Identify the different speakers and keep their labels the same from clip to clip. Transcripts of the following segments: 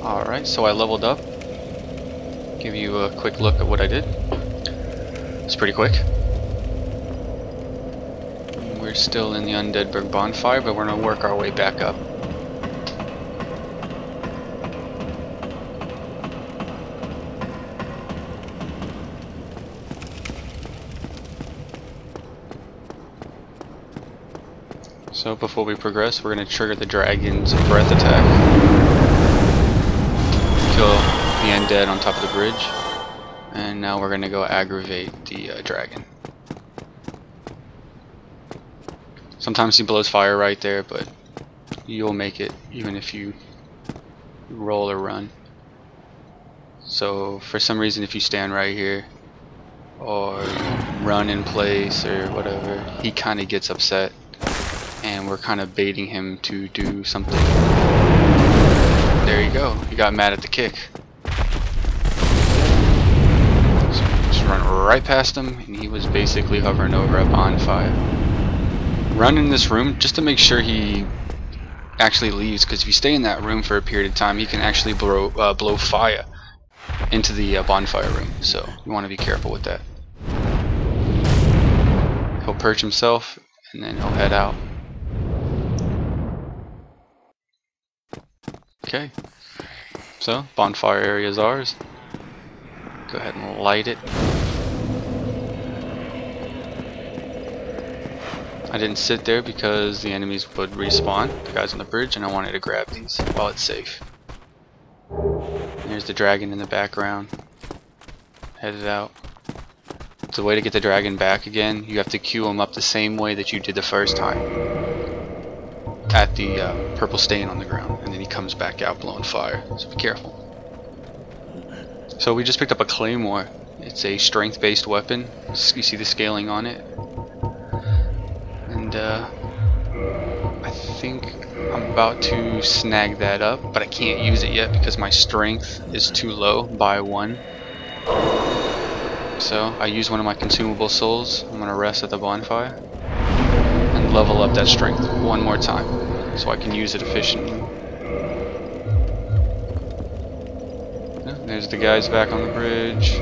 Speaker 1: Alright, so I leveled up. Give you a quick look at what I did. It's pretty quick. We're still in the Undead bonfire, but we're going to work our way back up. So before we progress, we're going to trigger the dragon's breath attack. Kill the undead on top of the bridge. And now we're going to go aggravate the dragon. Sometimes he blows fire right there, but you'll make it even if you roll or run. So for some reason, if you stand right here or run in place or whatever, he kind of gets upset. And we're kind of baiting him to do something. There you go. He got mad at the kick. So just run right past him, and he was basically hovering over a bonfire. Run in this room just to make sure he actually leaves, because if you stay in that room for a period of time, he can actually blow fire into the bonfire room. So you want to be careful with that. He'll perch himself, and then he'll head out. Okay, so bonfire area is ours. Go ahead and light it. I didn't sit there because the enemies would respawn, the guys on the bridge, and I wanted to grab these while it's safe. And there's the dragon in the background, headed out. So the way to get the dragon back again, you have to queue him up the same way that you did the first time. At the purple stain on the ground, and then he comes back out blowing fire, so be careful. So we just picked up a claymore. It's a strength based weapon. You see the scaling on it, and I think I'm about to snag that up, but I can't use it yet because my strength is too low by 1. So I use one of my consumable souls. I'm gonna rest at the bonfire and level up that strength one more time so I can use it efficiently. Yeah, there's the guys back on the bridge.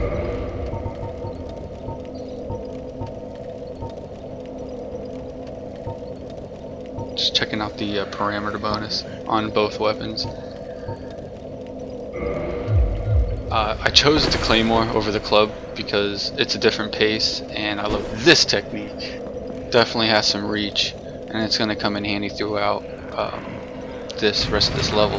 Speaker 1: Just checking out the parameter bonus on both weapons. I chose the claymore over the club because it's a different pace, and I love this technique. Definitely has some reach, and it's going to come in handy throughout this rest of this level.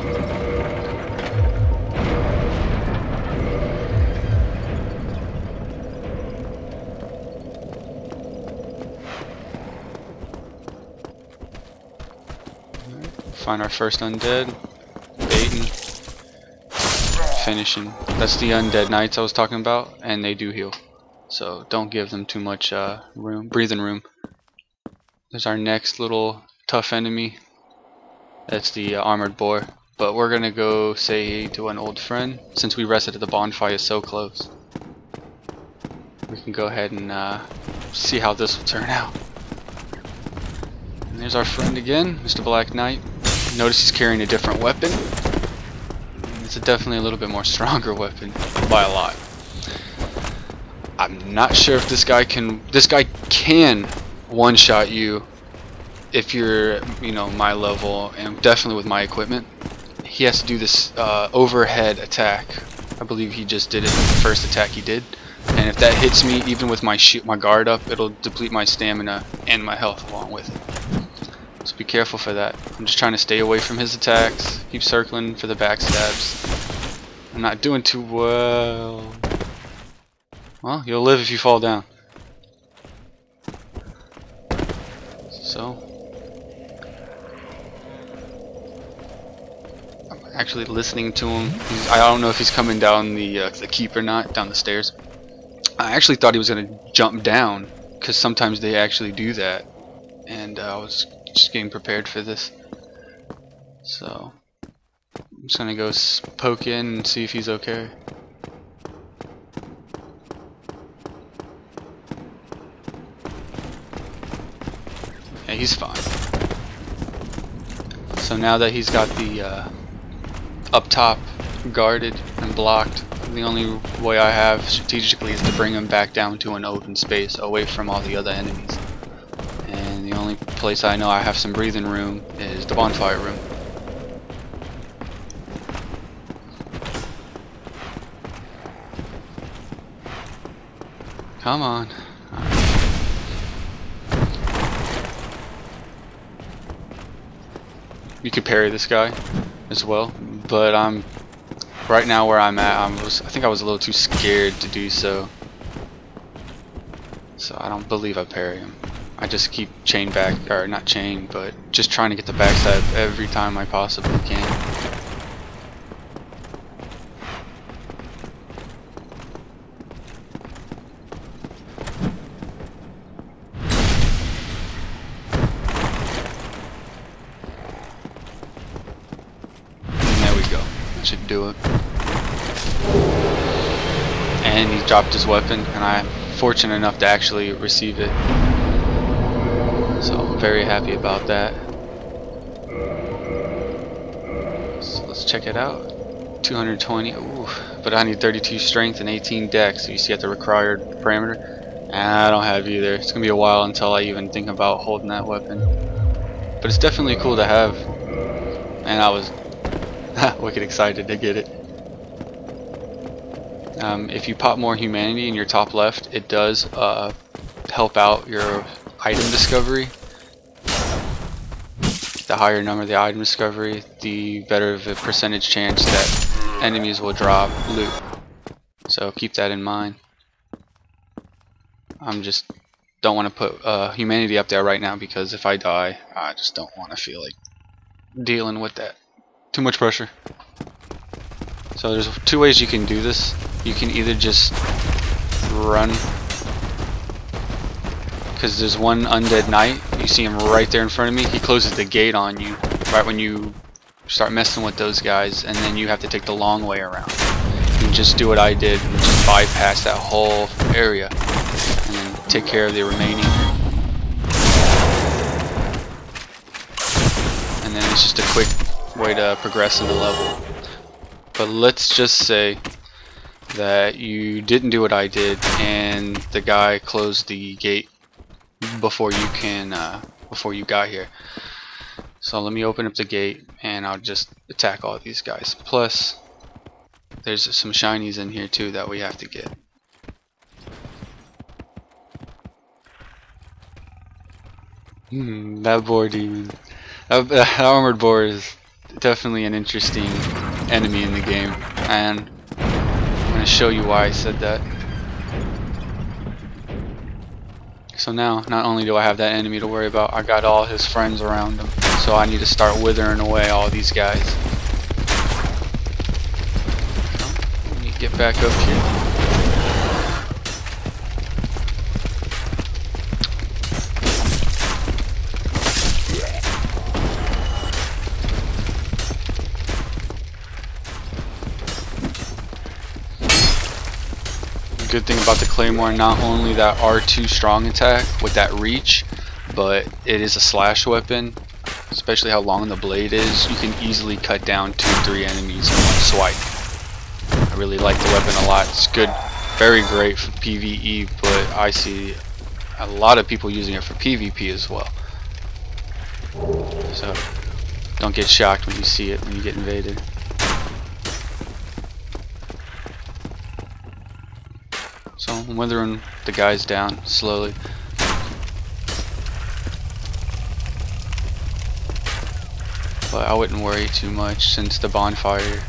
Speaker 1: Find our first undead, baiting, finishing. That's the undead knights I was talking about, and they do heal, so don't give them too much breathing room. There's our next little tough enemy. That's the armored boar, but we're gonna go say hey to an old friend since we rested at the bonfire so close. We can go ahead and see how this will turn out. And there's our friend again, Mr. Black Knight. Notice he's carrying a different weapon. It's definitely a little bit more stronger weapon by a lot. I'm not sure if this guy can one-shot you if you're, my level, and definitely with my equipment. He has to do this overhead attack. I believe he just did it in the first attack he did, and if that hits me, even with my guard up, it'll deplete my stamina and my health along with it. So be careful for that. I'm just trying to stay away from his attacks, keep circling for the backstabs. I'm not doing too well. Well, you'll live if you fall down. So I'm actually listening to him. I don't know if he's coming down the keep or not, down the stairs. I actually thought he was gonna jump down, because sometimes they actually do that, and I was just getting prepared for this. So I'm just gonna go poke in and see if he's okay. Yeah, he's fine. So now that he's got the up top guarded and blocked. The only way I have strategically is to bring them back down to an open space away from all the other enemies. And the only place I know I have some breathing room is the bonfire room. Come on. You could parry this guy as well, but I'm right now where I'm at. I think I was a little too scared to do so. So I don't believe I parry him. I just keep chain back, or not chain, but just trying to get the backstab every time I possibly can. Should do it. And he dropped his weapon, and I'm fortunate enough to actually receive it. So I'm very happy about that. So let's check it out. 220. Ooh, but I need 32 strength and 18 dex. So you see at the required parameter. And I don't have either. It's gonna be a while until I even think about holding that weapon. But it's definitely cool to have. And I was wicked excited to get it. If you pop more humanity in your top left, it does help out your item discovery. The higher number the item discovery, the better of a percentage chance that enemies will drop loot. So keep that in mind. I'm just don't want to put humanity up there right now because if I die, I just don't want to feel like dealing with that. Too much pressure. So there's two ways you can do this. You can either just run, because there's one undead knight. You see him right there in front of me. He closes the gate on you right when you start messing with those guys, and then you have to take the long way around. You can just do what I did and just bypass that whole area and then take care of the remaining. And then it's just a quick way to progress in the level. But let's just say that you didn't do what I did and the guy closed the gate before you got here. So let me open up the gate and I'll just attack all these guys. Plus there's some shinies in here too that we have to get. That boar demon. That armored boar is definitely an interesting enemy in the game, and I'm going to show you why I said that. So now, not only do I have that enemy to worry about, I got all his friends around him, so I need to start withering away all these guys. Let me get back up here. Good thing about the claymore, not only that R2 strong attack with that reach, but it is a slash weapon, especially how long the blade is. You can easily cut down 2-3 enemies in one swipe. I really like the weapon a lot. It's good, very great for PvE, but I see a lot of people using it for PvP as well. So don't get shocked when you see it when you get invaded. So I'm withering the guys down slowly. But I wouldn't worry too much since the bonfire,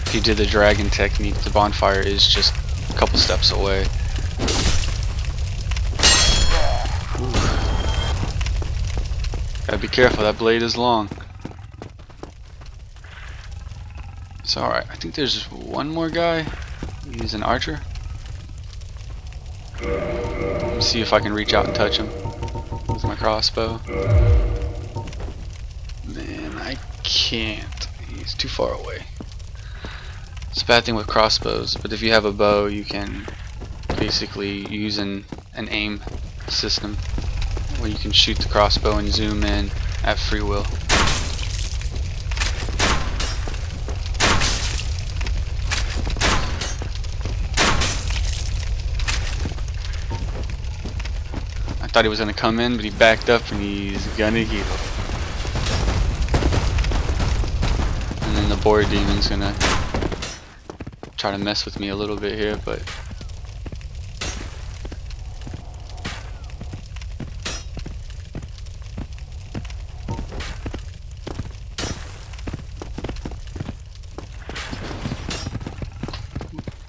Speaker 1: if you did the dragon technique, the bonfire is just a couple steps away. Ooh. Gotta be careful, that blade is long. So alright, I think there's one more guy. He's an archer. Let me see if I can reach out and touch him with my crossbow. Man, I can't. He's too far away. It's a bad thing with crossbows, but if you have a bow, you can basically use an aim system where you can shoot the crossbow and zoom in at free will. thought he was gonna come in, but he backed up and he's gonna heal. And then the boar demon's gonna try to mess with me a little bit here, but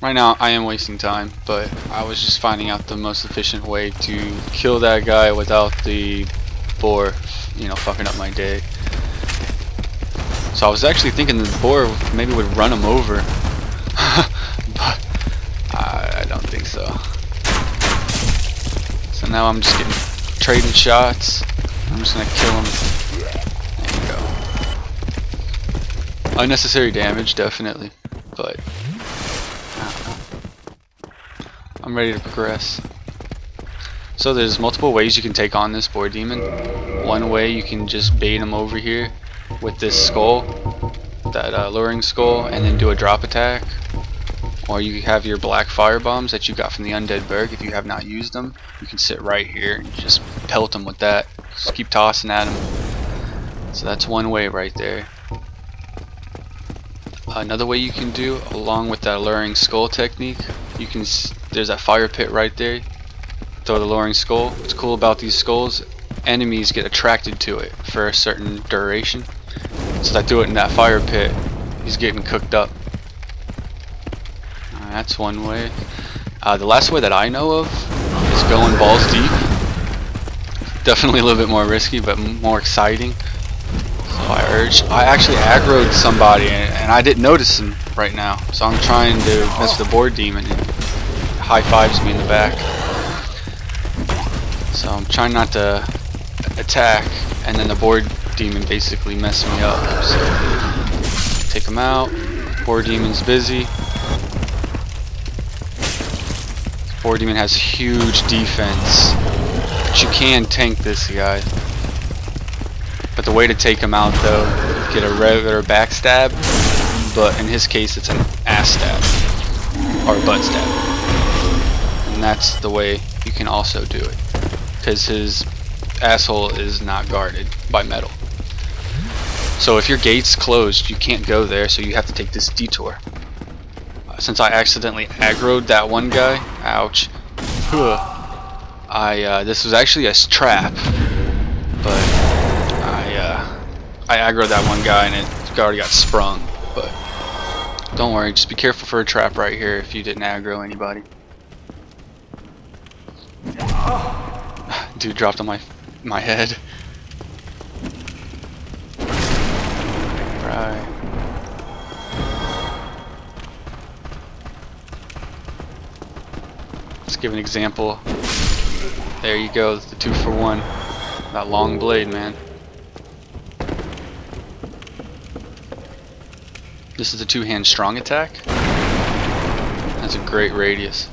Speaker 1: right now I am wasting time, but I was just finding out the most efficient way to kill that guy without the boar, you know, fucking up my day. So I was actually thinking the boar maybe would run him over, but I don't think so. So now I'm just getting trading shots. I'm just gonna kill him. There you go. Unnecessary damage, definitely, but I'm ready to progress. So there's multiple ways you can take on this boar demon. One way, you can just bait him over here with this skull, that luring skull, and then do a drop attack. Or you have your black fire bombs that you got from the Undead Parish. If you have not used them, you can sit right here and just pelt him with that. Just keep tossing at him. So that's one way right there. Another way you can do, along with that luring skull technique, you can, there's that fire pit right there. Throw the luring skull. What's cool about these skulls, enemies get attracted to it for a certain duration. So I threw it in that fire pit, he's getting cooked up. That's one way. The last way that I know of is going balls deep. Definitely a little bit more risky, but more exciting. So I actually aggroed somebody, and I didn't notice him right now. So I'm trying to mess with the boar demon, and high fives me in the back. So I'm trying not to attack, and then the boar demon basically messed me up. So take him out. Boar demon's busy. Boar demon has huge defense, but you can tank this guy. But the way to take him out, though, get a regular backstab, but in his case it's an ass stab or butt stab, and that's the way you can also do it, because his asshole is not guarded by metal. So if your gate's closed, you can't go there, so you have to take this detour. Since I accidentally aggroed that one guy, ouch, this was actually a trap, but I aggroed that one guy and it already got sprung. But don't worry, just be careful for a trap right here if you didn't aggro anybody. Dude dropped on my head. Right. Let's give an example. There you go, the 2-for-1. That long blade, man. This is a two-hand strong attack. That's a great radius.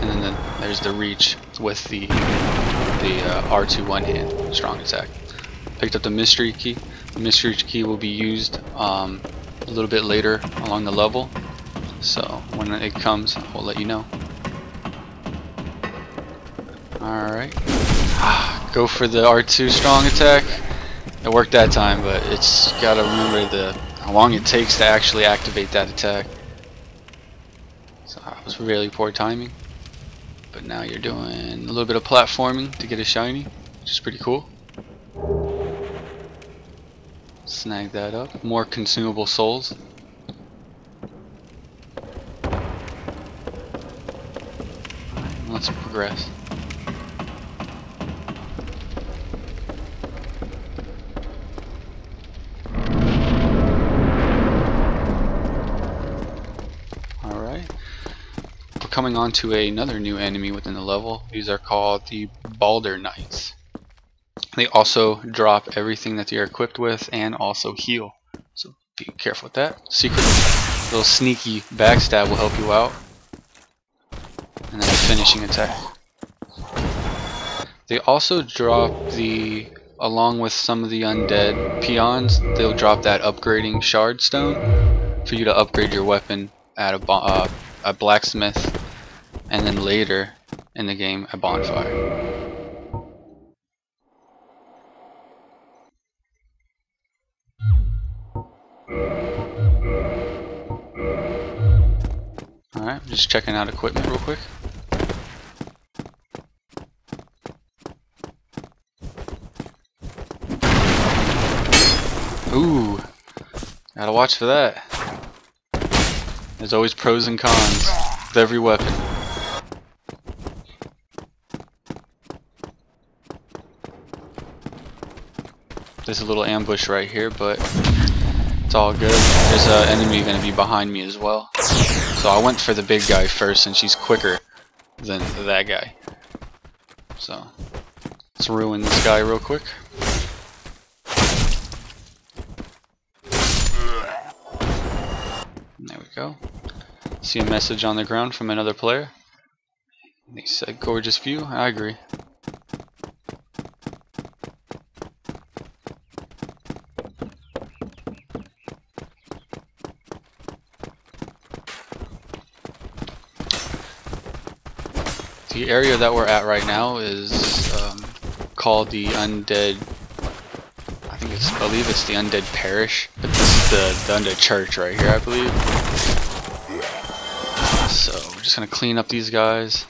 Speaker 1: And then there's the reach with the R2 one-hand strong attack. Picked up the mystery key. The mystery key will be used a little bit later along the level. So when it comes, we'll let you know. Alright. Go for the R2 strong attack. It worked that time, but it's gotta remember how long it takes to actually activate that attack. So that was really poor timing. But now you're doing a little bit of platforming to get a shiny, which is pretty cool. Snag that up. More consumable souls. Let's progress. Coming on to another new enemy within the level. These are called the Balder Knights. They also drop everything that they are equipped with and also heal. So be careful with that. Secret little sneaky backstab will help you out. And then the finishing attack. They also drop along with some of the undead peons, they'll drop that upgrading shard stone for you to upgrade your weapon at a blacksmith, and then later in the game a bonfire. Alright, just checking out equipment real quick. Ooh, gotta watch for that. There's always pros and cons with every weapon. There's a little ambush right here, but it's all good. There's an enemy gonna be behind me as well. So I went for the big guy first, and she's quicker than that guy. So let's ruin this guy real quick. There we go. See a message on the ground from another player. They said gorgeous view. I agree. The area that we're at right now is called the Undead. I believe it's the Undead Parish, but this is the Undead Church right here, I believe. So we're just gonna clean up these guys,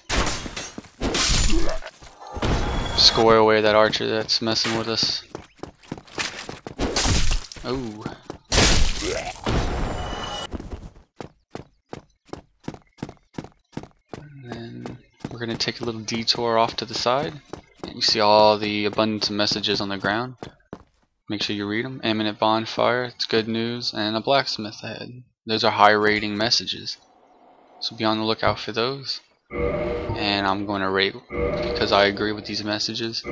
Speaker 1: score away that archer that's messing with us. Oh. And then we're gonna take a little detour off to the side, and you see all the abundance of messages on the ground. Make sure you read them. Imminent bonfire, it's good news, and a blacksmith ahead. Those are high rating messages, so be on the lookout for those. And I'm going to rate because I agree with these messages.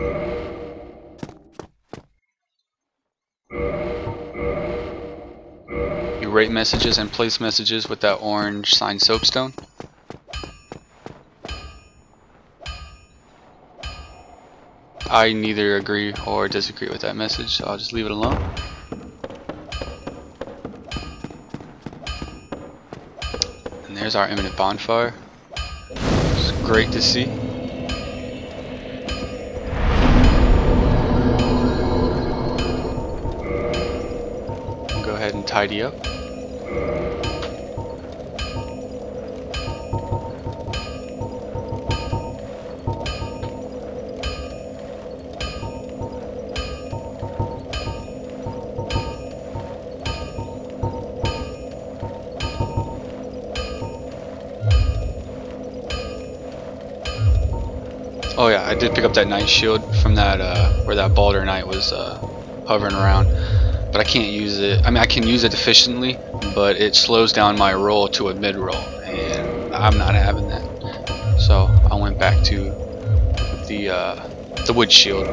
Speaker 1: You rate messages and place messages with that orange signed soapstone. I neither agree or disagree with that message, so I'll just leave it alone. And there's our imminent bonfire. It's great to see. We'll go ahead and tidy up. Oh yeah, I did pick up that night shield from that where that Balder Knight was hovering around, but I can't use it. I mean, I can use it efficiently, but it slows down my roll to a mid roll, and I'm not having that. So I went back to the wood shield.